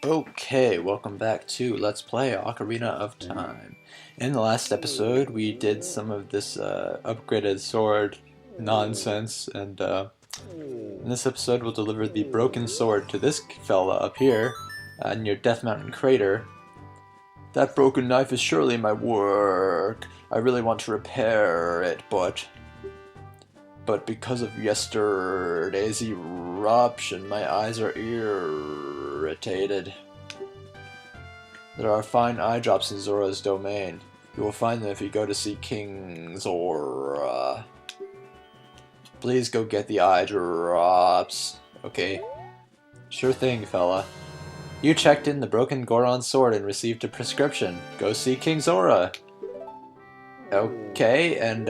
Okay, welcome back to Let's Play Ocarina of Time. In the last episode, we did some of this upgraded sword nonsense, and in this episode we'll deliver the broken sword to this fella up here near Death Mountain Crater. That broken knife is surely my work. I really want to repair it, but because of yesterday's eruption, my eyes are irritated. There are fine eye drops in Zora's domain. You will find them if you go to see King Zora. Please go get the eye drops. Okay. Sure thing, fella. You checked in the broken Goron sword and received a prescription. Go see King Zora. Okay, and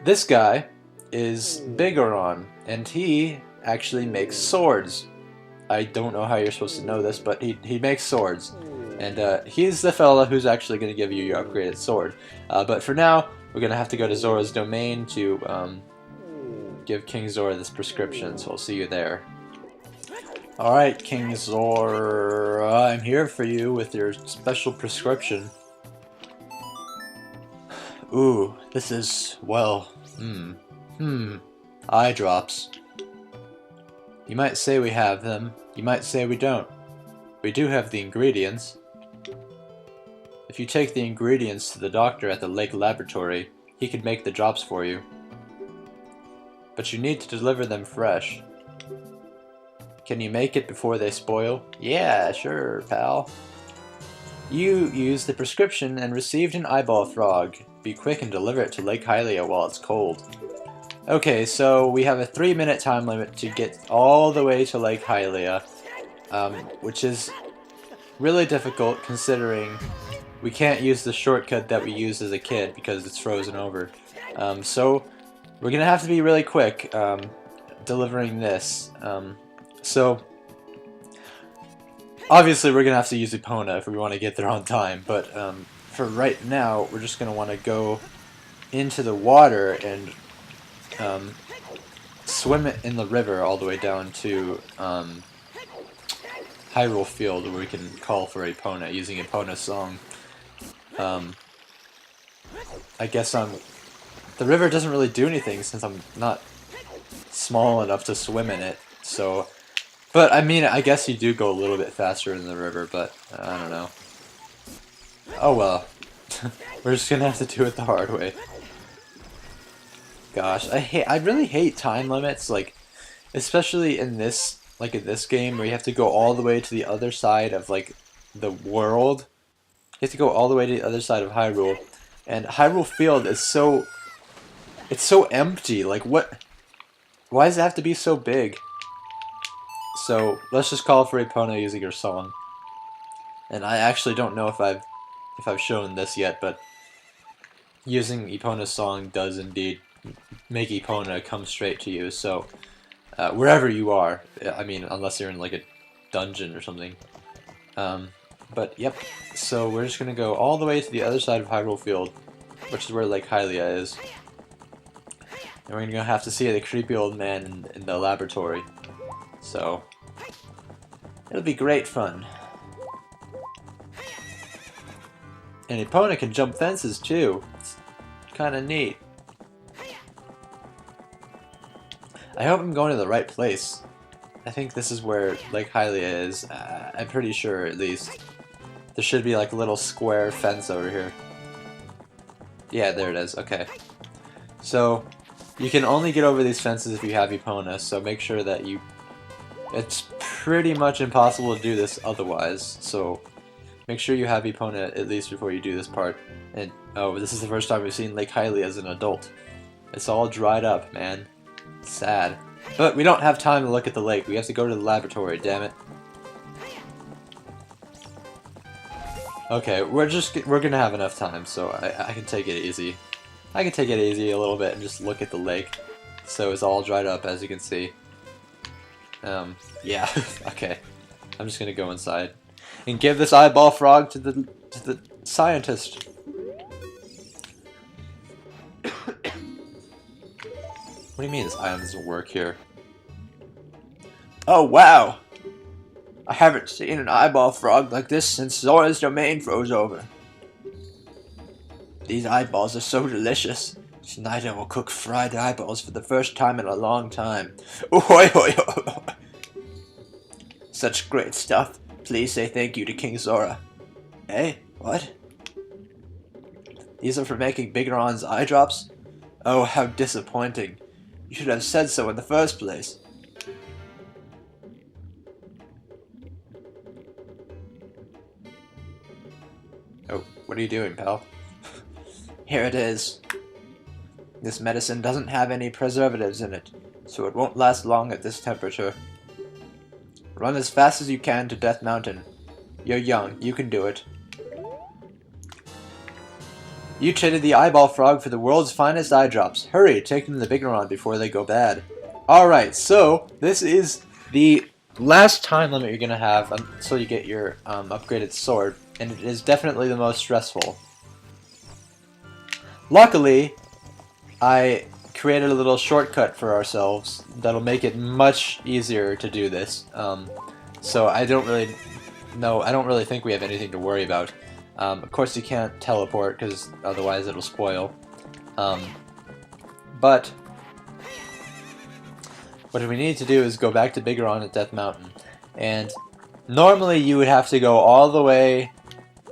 this guy is Bigoron, and he actually makes swords. I don't know how you're supposed to know this, but he makes swords. And he's the fella who's actually going to give you your upgraded sword. But for now, we're going to have to go to Zora's domain to give King Zora this prescription, so I'll see you there. Alright, King Zora, I'm here for you with your special prescription. Ooh, this is, well, eye drops. You might say we have them, you might say we don't. We do have the ingredients. If you take the ingredients to the doctor at the lake laboratory, he could make the drops for you. But you need to deliver them fresh. Can you make it before they spoil? Yeah, sure, pal. You used the prescription and received an eyeball frog. Be quick and deliver it to Lake Hylia while it's cold. Okay, so we have a 3-minute time limit to get all the way to Lake Hylia, which is really difficult considering we can't use the shortcut that we used as a kid because it's frozen over. So we're gonna have to be really quick delivering this. So obviously we're gonna have to use Epona if we want to get there on time, but for right now we're just gonna want to go into the water and swim it in the river all the way down to Hyrule Field, where we can call for Epona using Epona's song. I guess the river doesn't really do anything since I'm not small enough to swim in it, so. But I mean, I guess you do go a little bit faster in the river, but I don't know. Oh well. We're just gonna have to do it the hard way. Gosh, I really hate time limits, like, especially in this game where you have to go all the way to the other side of, like, the world. You have to go all the way to the other side of Hyrule, and Hyrule Field is it's so empty, like, what, why does it have to be so big? So, let's just call for Epona using her song. And I actually don't know if I've shown this yet, but using Epona's song does indeed make Epona come straight to you, so wherever you are, I mean, unless you're in like a dungeon or something. But yep, so we're just gonna go all the way to the other side of Hyrule Field, which is where Lake Hylia is. And we're gonna have to see the creepy old man in the laboratory. So it'll be great fun. And Epona can jump fences too. It's kinda neat. I hope I'm going to the right place. I think this is where Lake Hylia is. I'm pretty sure, at least. There should be like a little square fence over here. Yeah, there it is. Okay. So, you can only get over these fences if you have Epona, so make sure that you... It's pretty much impossible to do this otherwise, so make sure you have Epona at least before you do this part. And, oh, this is the first time we've seen Lake Hylia as an adult. It's all dried up, man. Sad. But we don't have time to look at the lake. We have to go to the laboratory, damn it. Okay, we're gonna have enough time, so I can take it easy. I can take it easy a little bit and just look at the lake. So it's all dried up, as you can see. Yeah, okay. I'm just gonna go inside and give this eyeball frog to the scientist. What do you mean this item doesn't work here? Oh wow! I haven't seen an eyeball frog like this since Zora's domain froze over. These eyeballs are so delicious. Tonight I will cook fried eyeballs for the first time in a long time. Ohoy, hoy, hoy. Such great stuff. Please say thank you to King Zora. Hey, what? These are for making Bigoron's eye drops? Oh, how disappointing. You should have said so in the first place. Oh, what are you doing, pal? Here it is. This medicine doesn't have any preservatives in it, so it won't last long at this temperature. Run as fast as you can to Death Mountain. You're young, you can do it. You traded the eyeball frog for the world's finest eye drops. Hurry, take them to Bigoron before they go bad. Alright, so this is the last time limit you're going to have until you get your upgraded sword, and it is definitely the most stressful. Luckily, I created a little shortcut for ourselves that'll make it much easier to do this. So I don't really think we have anything to worry about. Of course you can't teleport because otherwise it'll spoil. But what we need to do is go back to Bigoron at Death Mountain. And normally you would have to go all the way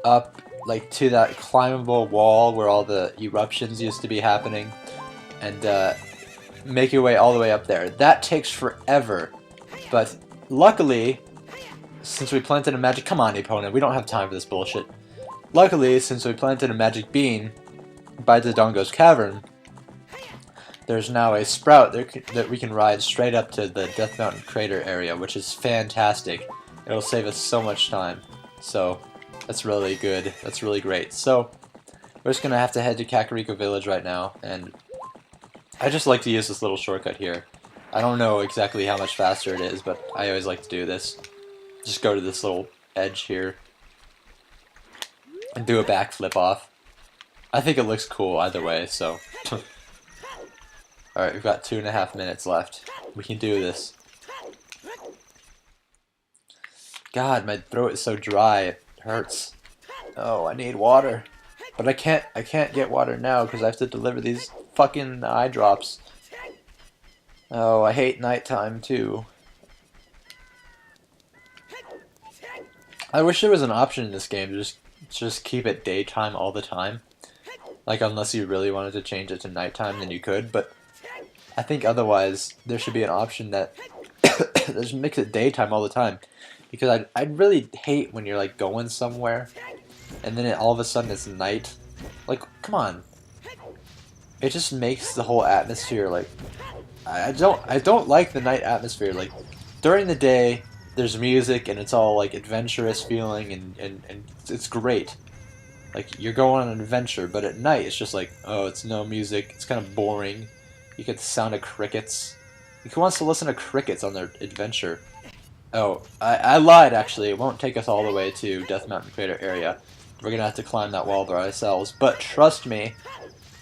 up like to that climbable wall where all the eruptions used to be happening. And make your way all the way up there. That takes forever. But luckily, since we planted a magic... Come on, opponent, we don't have time for this bullshit. Luckily, since we planted a magic bean by Dodongo's Cavern, there's now a sprout that we can ride straight up to the Death Mountain crater area, which is fantastic. It'll save us so much time. So, that's really good. That's really great. So, we're just going to have to head to Kakariko Village right now, and I just like to use this little shortcut here. I don't know exactly how much faster it is, but I always like to do this. Just go to this little edge here and do a backflip off. I think it looks cool either way, so... Alright, we've got 2.5 minutes left. We can do this. God, my throat is so dry, it hurts. Oh, I need water. But I can't get water now because I have to deliver these fucking eye drops. Oh, I hate nighttime too. I wish there was an option in this game to just keep it daytime all the time. Like, unless you really wanted to change it to nighttime, then you could, but I think otherwise there should be an option that just makes it daytime all the time. Because I'd really hate when you're like going somewhere and then all of a sudden it's night. Like, come on. It just makes the whole atmosphere like... I don't like the night atmosphere. Like, during the day, there's music and it's all like adventurous feeling and it's great. Like, you're going on an adventure, but at night it's just like, oh, it's no music, it's kind of boring. You get the sound of crickets. Who wants to listen to crickets on their adventure? Oh, I lied actually, it won't take us all the way to Death Mountain Crater area. We're gonna have to climb that wall by ourselves, but trust me,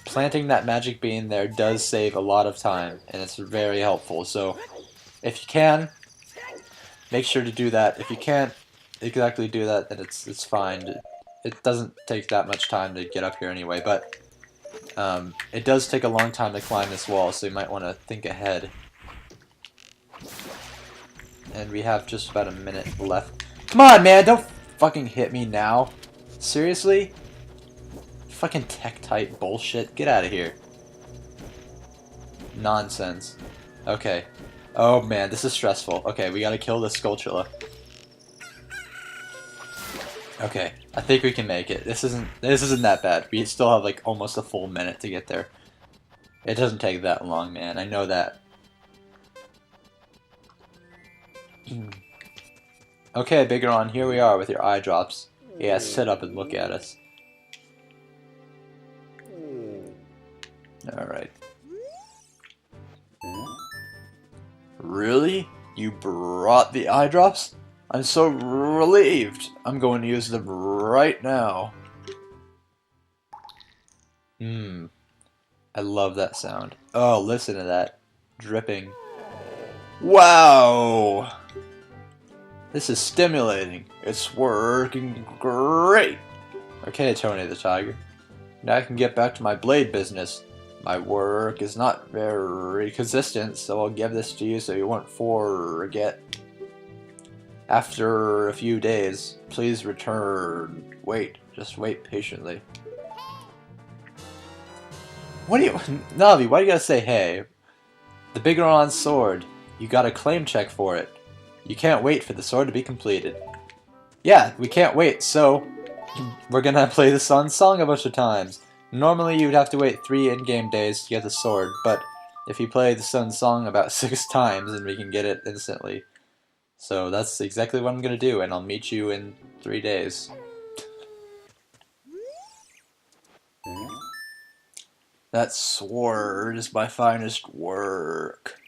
planting that magic bean there does save a lot of time, and it's very helpful, so if you can, make sure to do that. If you can't exactly do that, then it's fine. It doesn't take that much time to get up here anyway, but it does take a long time to climb this wall, so you might want to think ahead. And we have just about a minute left. Come on, man! Don't fucking hit me now. Seriously? Fucking tech-type bullshit. Get out of here. Nonsense. Okay. Oh, man, this is stressful. Okay, we gotta kill this Skulltula. Okay, I think we can make it. This isn't that bad. We still have, like, almost a full minute to get there. It doesn't take that long, man. I know that. Okay, Bigoron, here we are with your eye drops. Yeah, sit up and look at us. Alright. Really? You brought the eye drops? I'm so relieved. I'm going to use them right now. I love that sound. Oh, listen to that. Dripping. Wow! This is stimulating. It's working great. Okay, Tony the Tiger. Now I can get back to my blade business. My work is not very consistent, so I'll give this to you so you won't forget. After a few days, please return. Wait, just wait patiently. What do you... Navi, why do you gotta say hey? The Bigoron sword. You got a claim check for it. You can't wait for the sword to be completed. Yeah, we can't wait, so we're gonna play the Sun Song a bunch of times. Normally you'd have to wait 3 in-game days to get the sword, but if you play the Sun Song about 6 times, then we can get it instantly. So that's exactly what I'm gonna do, and I'll meet you in 3 days. That sword is my finest work.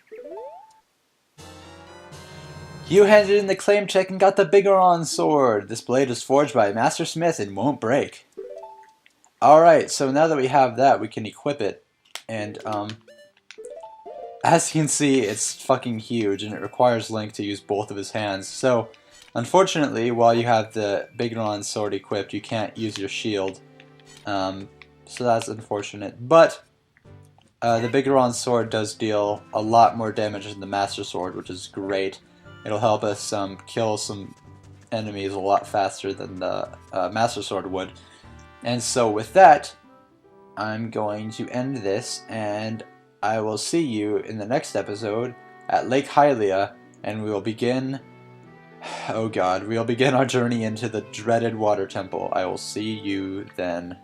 You handed in the claim check and got the Bigoron sword. This blade is forged by a master smith and won't break. Alright, so now that we have that, we can equip it. And, as you can see, it's fucking huge, and it requires Link to use both of his hands. So, unfortunately, while you have the Bigoron sword equipped, you can't use your shield. So that's unfortunate. But, the Bigoron sword does deal a lot more damage than the Master Sword, which is great. It'll help us kill some enemies a lot faster than the Master Sword would. And so with that, I'm going to end this, and I will see you in the next episode at Lake Hylia, and we will begin... Oh god, we'll begin our journey into the dreaded Water Temple. I will see you then.